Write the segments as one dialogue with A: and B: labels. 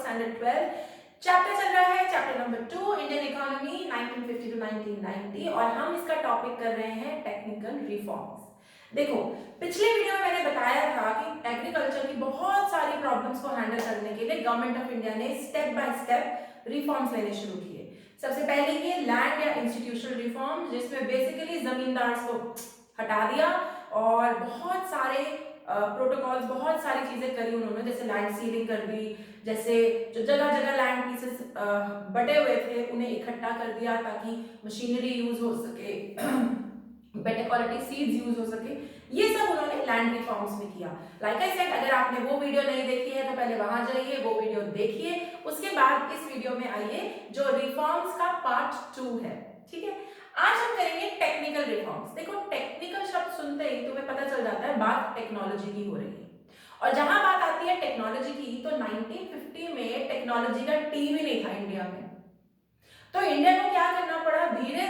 A: Standard 12 chapter चल रहा है, chapter number 2 Indian economy 1950 to 1990 और हम इसका टॉपिक कर रहे हैं टेक्निकल रिफॉर्म्स। देखो, पिछले वीडियो में मैंने बताया था कि एग्रीकल्चर की बहुत सारी प्रॉब्लम्स को हैंडल करने के लिए गवर्नमेंट ऑफ इंडिया ने स्टेप बाय स्टेप रिफॉर्म्स लेने शुरू किए। सबसे पहले ये लैंड या इंस्टीट्यूशनल रिफॉर्म, जिसमें बेसिकली जमींदार को हटा दिया और बहुत सारे प्रोटोकॉल्स, बहुत सारी चीजें करी उन्होंने, जैसे लैंड सीलिंग कर दी, जैसे जो जगह जगह लैंड पीसेस बटे हुए थे उन्हें इकट्ठा कर दिया ताकि मशीनरी यूज हो सके, बेटर क्वालिटी सीड्स यूज हो सके। ये सब उन्होंने लैंड रिफॉर्म्स में किया। लाइक आई सेड, अगर आपने वो वीडियो नहीं देखी है तो पहले वहां जाइए, वो वीडियो देखिए, उसके बाद इस वीडियो में आइए जो रिफॉर्म्स का पार्ट 2 है। ठीक है, आज हम करेंगे टेक्निकल रिफॉर्म्स। देखो, टेक्निकल शब्द सुनते ही तुम्हें पता चल जाता है बात टेक्नोलॉजी की हो रही है, और जहां बात आती है टेक्नोलॉजी की तो 1950 में टेक्नोलॉजी का टीम ही नहीं था इंडिया में। तो इंडिया को क्या करना पड़ा, धीरे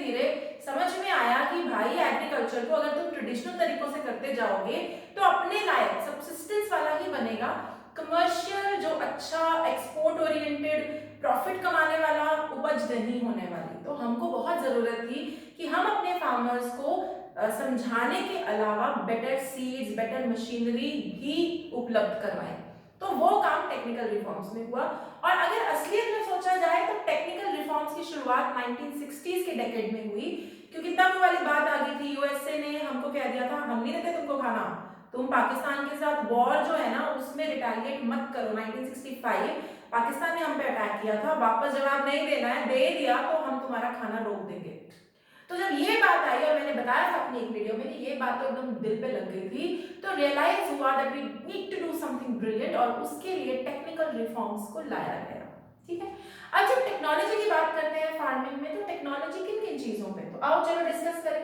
A: धीरे समझ में आया कि भाई एग्रीकल्चर को अगर तुम ट्रेडिशनल तरीकों से करते जाओगे तो अपने लायक सब्सिस्टेंस वाला ही बनेगा, कमर्शियल जो अच्छा एक्सपोर्ट ओरिएंटेड प्रॉफिट कमाने वाला उपज नहीं होने वाली। तो हमको बहुत जरूरत थी कि हम अपने फार्मर्स को समझाने के अलावा बेटर सीड्स, बेटर मशीनरी भी उपलब्ध करवाएं। तो वो काम टेक्निकल रिफॉर्म्स में हुआ। और अगर असलियत में सोचा जाए तो टेक्निकल रिफॉर्म्स की शुरुआत 1960s के डेकेड में हुई, क्योंकि तब वाली बात आ गई थी, यूएसए ने हमको कह दिया था हम नहीं देते तुमको खाना, तुम पाकिस्तान के साथ वॉर जो है ना उसमें रिटेलिएट मत करो। 1965 पाकिस्तान ने हम पे अटैक किया था, वापस जवाब नहीं देना है, दे दिया तो हम तुम्हारा खाना रोक देंगे। तो जब ये बात आई और मैंने बताया था अपनी एक वीडियो में कि ये बात तो एकदम दिल पे लग गई थी, तो रियलाइज हुआ that we need to do something brilliant, और उसके लिए टेक्निकल रिफॉर्म्स को लाया गया। ठीक है, अब जब टेक्नोलॉजी की बात करते हैं फार्मिंग में, तो टेक्नोलॉजी किन किन चीजों पे, तो आओ चलो डिस्कस करें।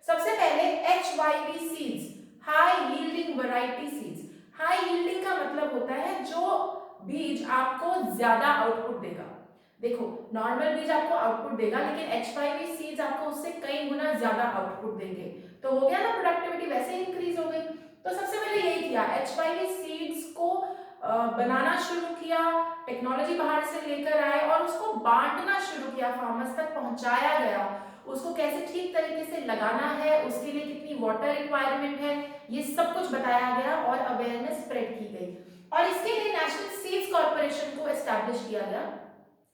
A: सबसे पहले HYV seeds, high yielding variety seeds. High yielding का मतलब होता है जो बीज आपको ज्यादा आउटपुट देगा। देखो, नॉर्मल बीज आपको आउटपुट देगा, लेकिन HYV सीड्स आपको उससे कई गुना ज्यादा आउटपुट देंगे। तो हो गया ना, प्रोडक्टिविटी वैसे ही इंक्रीज हो गई। तो सबसे पहले यही किया, HYV सीड्स को बनाना शुरू किया, टेक्नोलॉजी बाहर से लेकर आए और उसको बांटना शुरू किया, फार्मर्स तक पहुंचाया गया। उसको कैसे ठीक तरीके से लगाना है, उसके लिए कितनी वाटर रिक्वायरमेंट है, ये सब कुछ बताया गया और अवेयरनेस स्प्रेड की गई। और इसके लिए नेशनल सीड्स कॉर्पोरेशन को एस्टैब्लिश किया गया।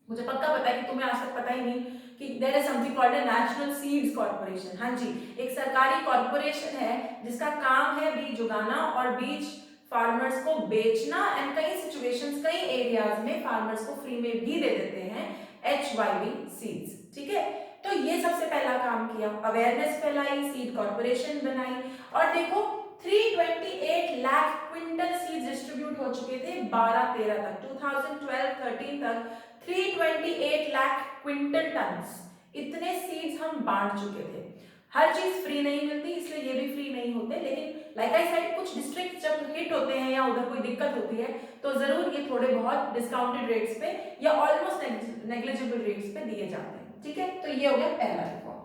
A: मुझे पक्का पता है कि तुम्हें आज तक पता ही नहीं कि there is something called a national seeds corporation. हाँ जी, एक सरकारी कॉर्पोरेशन है जिसका काम है बीज उगाना और बीज फार्मर्स को बेचना, एंड कई सिचुएशंस, कई एरियाज में फार्मर्स को फ्री में भी दे देते हैं HYV सीड्स। ठीक है, तो ये सबसे पहला काम किया, अवेयरनेस फैलाई, सीड कॉर्पोरेशन बनाई। और देखो, 328 लाख क्विंटल सीड्स डिस्ट्रीब्यूट हो चुके थे 12-13 तक, 2012-13 तक 328 लाख क्विंटल टन्स, इतने सीड्स हम बांट चुके थे। हर चीज फ्री नहीं मिलती, इसलिए ये भी फ्री नहीं होते, लेकिन लाइक आई सेड, कुछ डिस्ट्रिक्ट जब हिट होते हैं या उधर कोई दिक्कत होती है तो जरूर ये थोड़े बहुत डिस्काउंटेड रेट्स पे या ऑलमोस्ट नेग्लिजिबल रेट्स पे दिए जाते हैं। ठीक है, तो ये हो गया पहला रिफॉर्म।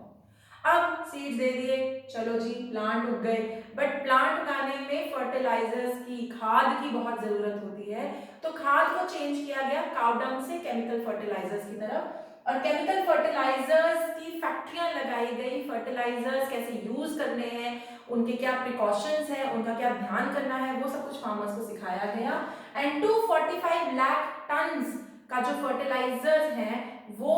A: अब सीड्स दे दिए, चलो जी प्लांट उग गए, बट प्लांट उगाने में फर्टिलाइजर्स की, खाद की बहुत जरूरत होती है। तो खाद को चेंज किया गया काउडंग से केमिकल फर्टिलाइजर्स की तरफ, और केमिकल फर्टिलाइजर्स की फैक्ट्रियां लगाई गई। फर्टिलाइजर्स कैसे यूज करने हैं, उनके क्या प्रिकॉशंस हैं, उनका क्या ध्यान करना है, वो सब कुछ फार्मर्स को सिखाया गया। एंड 245 लाख टन्स का जो फर्टिलाइजर्स हैं वो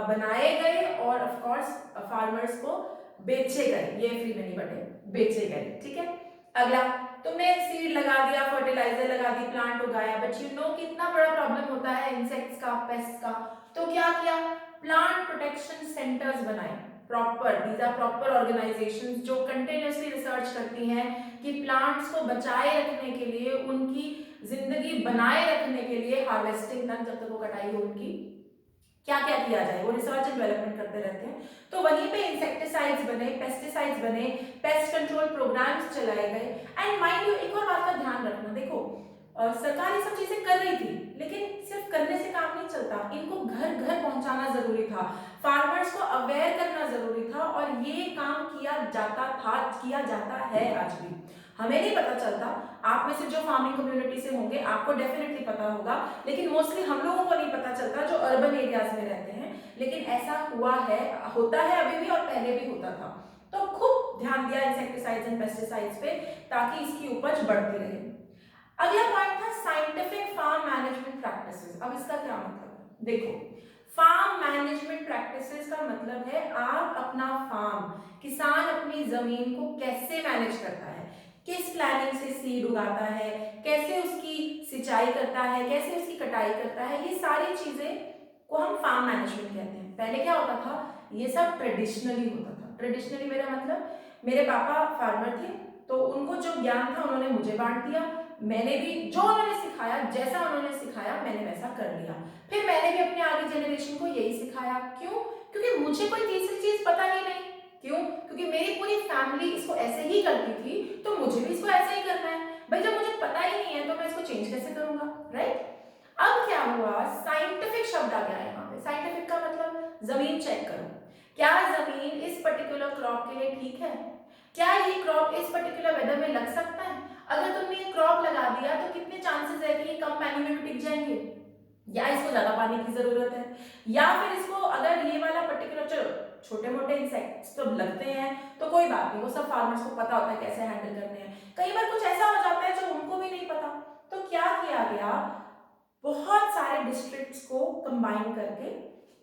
A: बनाए गए और ऑफ कोर्स फार्मर्स को बेचे गए, ये फ्री में नहीं बटे, बेचे गए। ठीक है, अगला, तुमने सीड लगा दिया, फर्टिलाइजर लगा दी, प्लांट उगाया, बट यू नो कितना बड़ा प्रॉब्लम होता है इंसेक्ट्स का, पेस्ट का। तो क्या किया, प्लांट प्रोटेक्शन सेंटर्स बनाए, proper, these are proper organisations जो कंटिन्यूअसली रिसर्च करती हैं कि प्लांट्स को बचाए रखने के लिए, उनकी जिंदगी बनाए रखने के लिए, हार्वेस्टिंग तक, जब तक वो कटाई हो उनकी, क्या क्या किया जाए, वो रिसर्च एंड डेवलपमेंट करते रहते हैं। तो वहीं पे इंसेक्टिसाइड्स बने, पेस्टिसाइड्स बने, पेस्ट कंट्रोल प्रोग्राम्स चलाए गए। एंड माइंड यू, एक और बात का ध्यान रखना, देखो सरकार ये सब चीजें कर रही थी, लेकिन सिर्फ करने से काम नहीं चलता, इनको घर घर पहुंचाना जरूरी था, फार्मर्स को अवेयर करना जरूरी था, और ये काम किया किया जाता है आज भी। हमें नहीं पता चलता, आप में से जो फार्मिंग कम्युनिटी से होंगे आपको डेफिनेटली पता होगा, लेकिन मोस्टली हम लोगों को नहीं पता चलता जो अर्बन एरियाज में रहते हैं। लेकिन ऐसा हुआ है, होता है अभी भी और पहले भी होता था। तो खूब ध्यान दिया इंसेक्टिसाइड्स एंड पेस्टिसाइड्स पे ताकि इसकी उपज बढ़ती रहे। अगला पॉइंट था साइंटिफिक फार्म मैनेजमेंट प्रैक्टिसेस। अब इसका क्या मतलब है? देखो, फार्म मैनेजमेंट प्रैक्टिसेस का मतलब है आप अपना फार्म, किसान अपनी जमीन को कैसे मैनेज करता है, किस प्लानिंग से सीड उगाता है, कैसे उसकी सिंचाई करता है, कैसे उसकी कटाई करता है, ये सारी चीजें को हम फार्म मैनेजमेंट कहते हैं। पहले क्या होता था, ये सब ट्रेडिशनली होता था। ट्रेडिशनली मेरा मतलब, मेरे पापा फार्मर थे तो उनको जो ज्ञान था उन्होंने मुझे बांट दिया, मैंने भी जो उन्होंने सिखाया, जैसा उन्होंने सिखाया मैंने वैसा कर लिया। फिर मैंने भी अपने आगे जनरेशन को यही सिखाया। क्यों? क्योंकि मुझे कोई तीसरी चीज पता ही नहीं। क्यों? क्योंकि मेरी पूरी फैमिली इसको ऐसे ही करती थी, तो मुझे भी इसको ऐसे ही करना है। भाई जब मुझे पता ही नहीं है तो मैं इसको चेंज कैसे करूंगा, राइट? अब क्या हुआ, साइंटिफिक शब्द आ गया है यहाँ पे। साइंटिफिक का मतलब जमीन चेक करो, क्या जमीन इस पर्टिकुलर क्रॉप के लिए ठीक है, क्या ये क्रॉप इस पर्टिकुलर वेदर में लग सकता है। अगर तुमने ये क्रॉप लगा दिया तो कितने चांसेस है कि ये कम पानी में टिक जाएंगे, या इसको ज्यादा पानी की जरूरत है, या फिर इसको अगर ये वाला पर्टिकुलर, चलो छोटे मोटे इंसेक्ट्स तो लगते हैं तो कोई बात नहीं, वो सब फार्मर्स को पता होता है कैसे हैंडल करने हैं। कई बार कुछ ऐसा हो जाता है जो उनको भी नहीं पता, तो क्या किया गया, बहुत सारे डिस्ट्रिक्ट्स को कंबाइन करके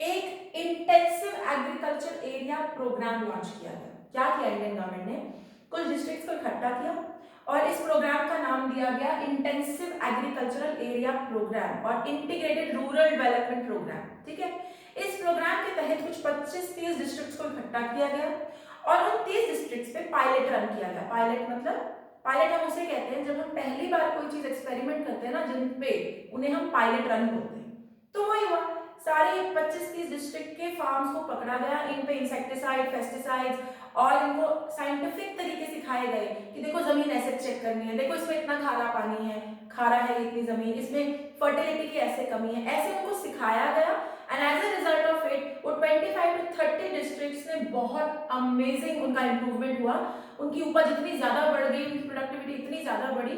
A: एक intensive agriculture area programme launch किया गया। क्या किया इंडियन गवर्नमेंट ने, कुछ डिस्ट्रिक्ट्स को इकट्ठा किया और इस प्रोग्राम का नाम दिया गया इंटेंसिव एग्रीकल्चरल एरिया प्रोग्राम और इंटीग्रेटेड रूरल डेवलपमेंट प्रोग्राम। ठीक है, इस प्रोग्राम के तहत कुछ 25-30 डिस्ट्रिक्ट्स को इकट्ठा किया गया और उन 30 डिस्ट्रिक्ट्स पे पायलट रन किया गया। पायलट मतलब, पायलट हम उसे कहते हैं जब हम पहली बार कोई चीज एक्सपेरिमेंट करते हैं ना, जिन पे उन्हें हम पायलट रन बोलते हैं। तो वही हुआ, सारे 25-30 डिस्ट्रिक्ट के फार्म्स को पकड़ा गया, इन पे इंसेक्टिसाइड, पेस्टिसाइड्स और इनको साइंटिफिक तरीके सिखाए गए कि देखो जमीन ऐसे चेक करनी है, देखो इसमें इतना खारा पानी है, खारा है इतनी जमीन, इसमें फर्टिलिटी की ऐसे कमी है, ऐसे उनको सिखाया गया। And as a result of it वो 25 to 30 डिस्ट्रिक्ट्स में बहुत अमेजिंग उनका इंप्रूवमेंट हुआ, उनकी उपज इतनी ज्यादा बढ़ गई, उनकी प्रोडक्टिविटी इतनी ज्यादा बढ़ी।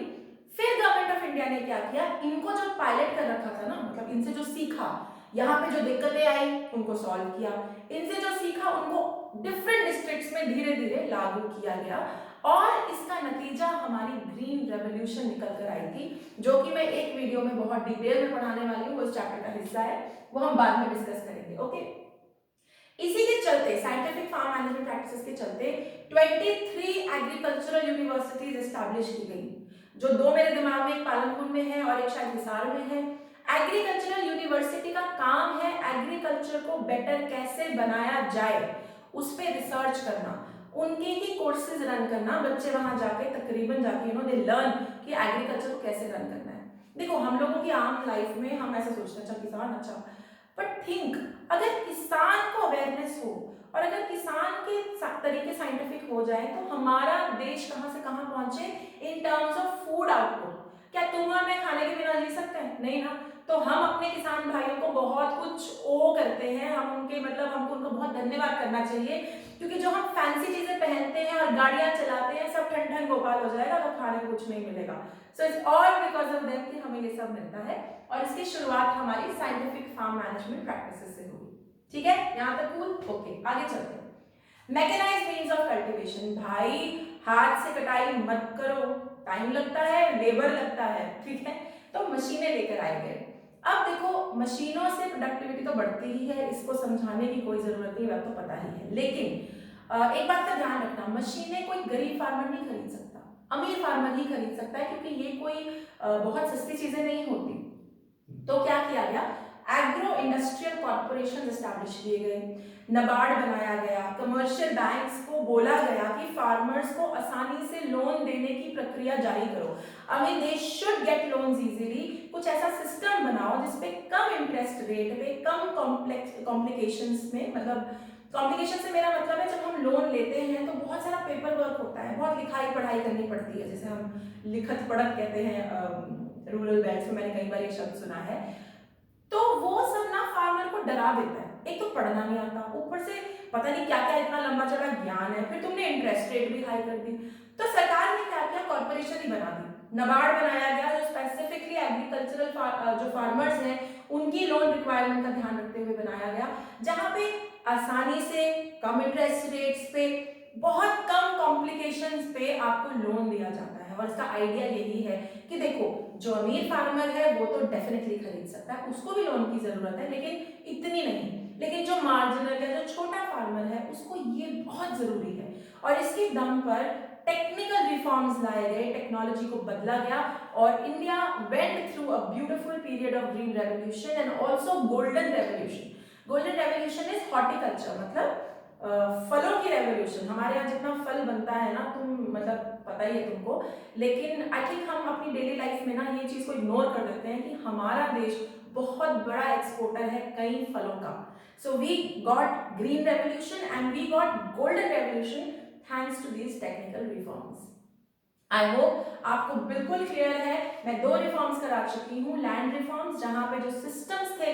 A: फिर गवर्नमेंट ऑफ इंडिया ने क्या किया, इनको जो पायलट कर रखा था ना, मतलब इनसे जो सीखा, यहाँ पे जो दिक्कतें आई उनको सॉल्व किया, इनसे जो सीखा उनको डिफरेंट डिस्ट्रिक्ट्स में धीरे धीरे लागू किया गया और इसका नतीजा हमारी ग्रीन रेवोल्यूशन निकल कर आई थी, जो कि मैं एक वीडियो में बहुत डिटेल में पढ़ाने वाली हूँ, वो इस चैप्टर का हिस्सा है, वो हम बाद में डिस्कस करेंगे। ओके, इसी के चलते, साइंटिफिक फार्म मैनेजमेंट प्रैक्टिसेस के चलते 23 एग्रीकल्चरल यूनिवर्सिटीज एस्टैब्लिश की गई, जो दो मेरे दिमाग में, एक पालनपुर में है और एक शायद हिसार में है। एग्रीकल्चरल यूनिवर्सिटी का काम है एग्रीकल्चर को बेटर कैसे बनाया जाए उस पर रिसर्च करना, उनके ही कोर्सेज रन करना, बच्चे वहां जाके तकरीबन जाके दे लर्न कि एग्रीकल्चर को कैसे रन करना है। देखो हम लोगों की आम लाइफ में हम ऐसे सोचते हैं, अच्छा किसान, अच्छा, बट थिंक अगर किसान को अवेयरनेस हो और अगर किसान के तरीके साइंटिफिक हो जाए तो हमारा देश कहां से कहां पहुंचे in terms of food output. क्या तुम और मैं खाने के बिना जी सकते हैं? नहीं ना। तो हम अपने किसान भाइयों को बहुत कुछ ओ करते हैं, हम उनके मतलब हमको उनको बहुत धन्यवाद करना चाहिए, क्योंकि जो हम फैंसी चीजें पहनते हैं और गाड़ियां चलाते हैं सब ठंड ठंड गोपाल हो जाएगा तो खाने को कुछ नहीं मिलेगा। So it's all because of them कि हमें ये सब मिलता है और इसकी शुरुआत हमारी साइंटिफिक फार्म मैनेजमेंट प्रैक्टिसेस से हुई। ठीक है, यहाँ तक कूल? ओके, आगे चलते हैं। Mechanised means of cultivation. भाई हाथ से कटाई मत करो, टाइम लगता है, लेबर लगता है, ठीक है, तो मशीनें लेकर आए गए। अब देखो मशीनों से प्रोडक्टिविटी तो बढ़ती ही है, इसको समझाने की कोई जरूरत नहीं, वह तो पता ही है। लेकिन एक बात का ध्यान रखना, मशीनें कोई गरीब फार्मर नहीं खरीद सकता, अमीर फार्मर ही खरीद सकता है, क्योंकि ये कोई बहुत सस्ती चीजें नहीं होती। तो क्या किया गया, एग्रो इंडस्ट्रियल कॉर्पोरेशन एस्टैब्लिश किए गए, नबार्ड बनाया गया, कमर्शियल बैंक्स को बोला गया कि फार्मर्स को आसानी से लोन देने की प्रक्रिया जारी करो। I mean they should get loans easily. कुछ ऐसा सिस्टम बनाओ जिसपे कम इंटरेस्ट रेट पे, कम कॉम्प्लिकेशंस में, मतलब कॉम्प्लिकेशन से मेरा मतलब है जब हम लोन लेते हैं तो बहुत सारा पेपर वर्क होता है, बहुत लिखाई पढ़ाई करनी पड़ती है, जैसे हम लिखत पढ़त कहते हैं रूरल बेल्ट्स में, मैंने कई बार ये शब्द सुना है। तो वो सब ना फार्मर को डरा देता है एक तो पढ़ना नहीं आता, ऊपर से पता नहीं क्या क्या इतना लंबा चौड़ा ज्ञान है, फिर तुमने इंटरेस्ट रेट भी हाई कर दी। तो सरकार ने क्या किया, कॉर्पोरेशन ही बना दी, नाबार्ड बनाया गया जो स्पेसिफिकली एग्रीकल्चरल जो फार्मर्स हैं उनकी लोन रिक्वायरमेंट का ध्यान रखते हुए बनाया गया, जहां पे आसानी से कम इंटरेस्ट रेट्स पे बहुत कम कॉम्प्लिकेशंस पे आपको लोन दिया जाता है। और इसका आइडिया यही है कि देखो जो अमीर फार्मर है वो तो डेफिनेटली खरीद सकता है, उसको भी लोन की जरूरत है, लेकिन इतनी नहीं। लेकिन जो मार्जिनल या जो छोटा फार्मर है उसको ये बहुत जरूरी है। और इसके दम पर टेक्निकल रिफॉर्म्स लाए गए, टेक्नोलॉजी को बदला गया और India went through a beautiful period of green revolution and also golden revolution. Golden revolution is horticulture, मतलब फलों की रेवोल्यूशन। हमारे यहाँ जितना फल बनता है ना, तुम मतलब पता ही है तुमको, लेकिन आई थिंक हम अपनी डेली लाइफ में ना ये चीज को इग्नोर कर देते हैं कि हमारा देश बहुत बड़ा एक्सपोर्टर है कई फलों का। So we got green revolution and we got golden revolution thanks to these technical reforms. I hope आपको बिल्कुल क्लियर है। मैं 2 रिफॉर्म्स करा चुकी हूँ, लैंड रिफॉर्म्स जहां पे जो सिस्टम्स थे,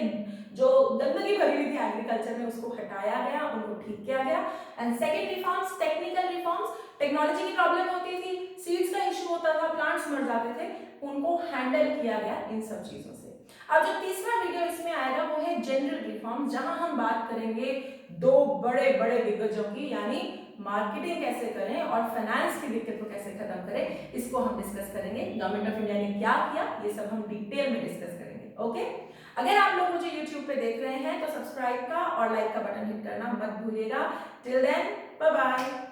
A: जो गंदगी भरी हुई थी एग्रीकल्चर में, उसको हटाया गया, उनको ठीक किया गया। And second reforms technical reforms, technology की प्रॉब्लम होती थी, सीड्स का इशू होता था, प्लांट्स मर जाते थे, उनको हैंडल किया गया इन सब चीजों से। अब जो तीसरा वीडियो इसमें आएगा वो है जनरल रिफॉर्म, जहां हम बात करेंगे 2 बड़े बड़े दिग्गजों की, यानी मार्केटिंग कैसे करें और फाइनेंस की दिक्कत को कैसे खत्म करें, इसको हम डिस्कस करेंगे। गवर्नमेंट ऑफ इंडिया ने क्या किया ये सब हम डिटेल में डिस्कस करेंगे। ओके, अगर आप लोग मुझे यूट्यूब पे देख रहे हैं तो सब्सक्राइब का और लाइक का बटन हिट करना मत भूलिएगा। Till then bye bye.